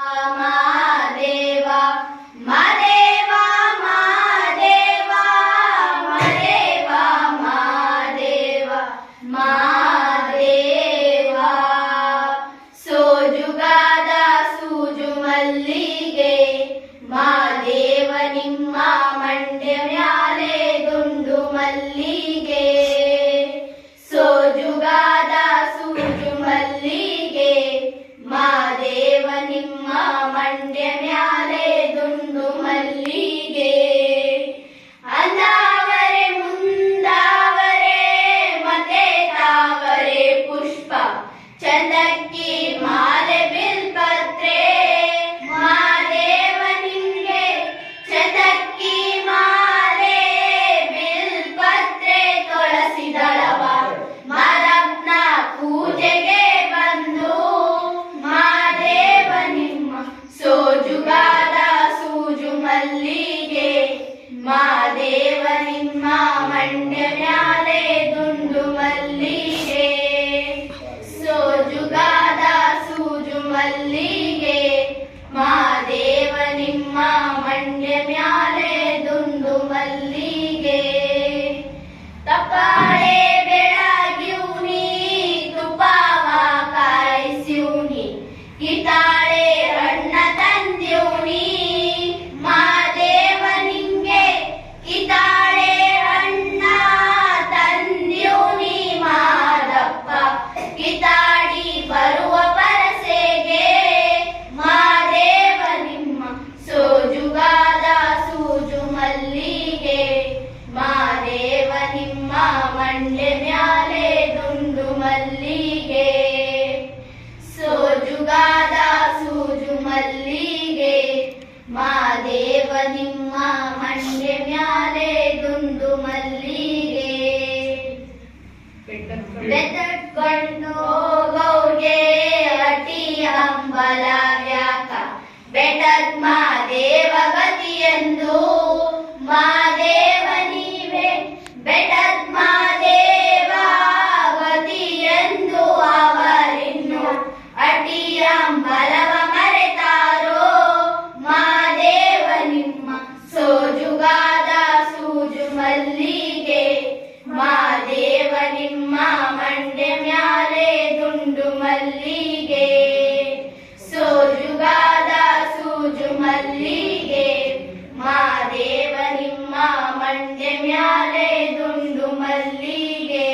ಮಾದೇವ ಮಾದೇವ ಮಾದೇವ ಮಾದೇವ ಮಾದೇವ ಮಾದೇವ ಸೋಜುಗಾದ ಸೂಜು ಮಲ್ಲಿಗೆ ಮಾದೇವ ನಿಮ್ಮ ಮಂಡ್ಯ ಮ್ಯಾಲೆ ದುಂಡು ಮಲ್ಲಿಗೆ ಸೋಜುಗಾದ ಸೂಜು ಮಲ್ಲಿಗೆ ಮಾದೇವ ನಿಮ್ಮ ಮಂಡ್ಯ ಮ್ಯಾಲೆ ದುಂಡು ಮಲ್ಲಿಗೆ ಅಂದಾವರೆ ಮುಂದಾವರೆ ಮತ್ತೆ ತಾವರೆ ಪುಷ್ಪ ಚಂದಕ್ಕಿ ಮಾಲೆ ಬಿಲ್ಪತ್ರೆ ಮಾದೇವ ನಿಂಗೆ ಚಂದಕ್ಕಿ ಮಾಲೆ ಬಿಲ್ಪತ್ರೆ ತುಳಸಿ ದಳವ ಮಾರಪ್ಪನ ಪೂಜೆಗೆ ಬಂದು ಮಾದೇವ ನಿಮ್ಮ ಸೋಜುಗಾದ ಸೂಜು ಮಲ್ಲಿಗೆ ಮಾದೇವ ನಿಮ್ಮ ಮಂಡ್ಯ ಮ್ಯಾಲೆ ದುಂಡು ಮಲ್ಲಿಗೆ ಸೋಜುಗಾದ ಸೂಜು ಮಲ್ಲಿಗೆ ಮಾದೇವ ನಿಮ್ಮ ಮಂಡ್ಯ ಮ್ಯಾಲೆ ದುಂಡು ಮಲ್ಲಿಗೆ ತಪ್ಪಾಳೆ ಬೆಳಗ್ಯೂನಿ ತುಪ್ಪವ ಕಾಯಿಸ್ಯೂನಿ ಕಿತಾಳೆ ಹಣ್ಣ ತಂದ್ಯೂನಿ ಮಾದೇವ ನಿಂಗೆ ಕಿತಾಳೆ ಹಣ್ಣ ತಂದ್ಯೂನಿ ಮಾದಪ್ಪ ಕಿತಾಡಿ ಬರುವ ಪರಸೆಗೆ ಮಾದೇವ ನಿಮ್ಮ ಸೋಜುಗಾದ ಸೂಜು ಮಲ್ಲಿಗೆ ಮಾದೇವ ನಿಮ್ಮ ಮಂಡ್ಯ ಮ್ಯಾಲೆ ದುಂಡು ಮಲ್ಲಿಗೆ ಸೋಜುಗಾದ ಸೂಜು ಮಲ್ಲಿಗೆ ಮಾದೇವ ನಿಮ್ಮ ಮಂಡ್ಯ ಮ್ಯಾಲೆ ದುಂಡು ಮಲ್ಲಿಗೆ ಬೆತ್ತಕೊಂಡು ಹೋಗೋಗೆ ಅಟಿ ಹಂಬಲ ವ್ಯಾಕ ಬೆಟ್ಟದ್ ಮಾದೇವ ಗತಿಯೆಂದು ಮಾದೇವ ನೀವೇ ಬೆಟ್ಟದ್ ಮಾದೇವ ಗತಿಯೆಂದು ಅವರಿನ್ನು ಅಟಿ ಹಂಬಲವ ಮರೆತಾರೋ ಮಾದೇವ ನಿಮ್ಮ ಸೋಜುಗಾದ ಸೂಜು ಮಲ್ಲಿಗೆ ಮಾದೇವ ನಿಮ್ಮ ಮಂಡ್ಯ ಮ್ಯಾಲೆ ದುಂಡು ಮಲ್ಲಿಗೆ ಸೋಜುಗಾದ ಸೂಜು ಮಲ್ಲಿಗೆ ಮಾದೇವ ನಿಮ್ಮ ಮಂಡ್ಯ ಮ್ಯಾಲೆ ದುಂಡು ಮಲ್ಲಿಗೆ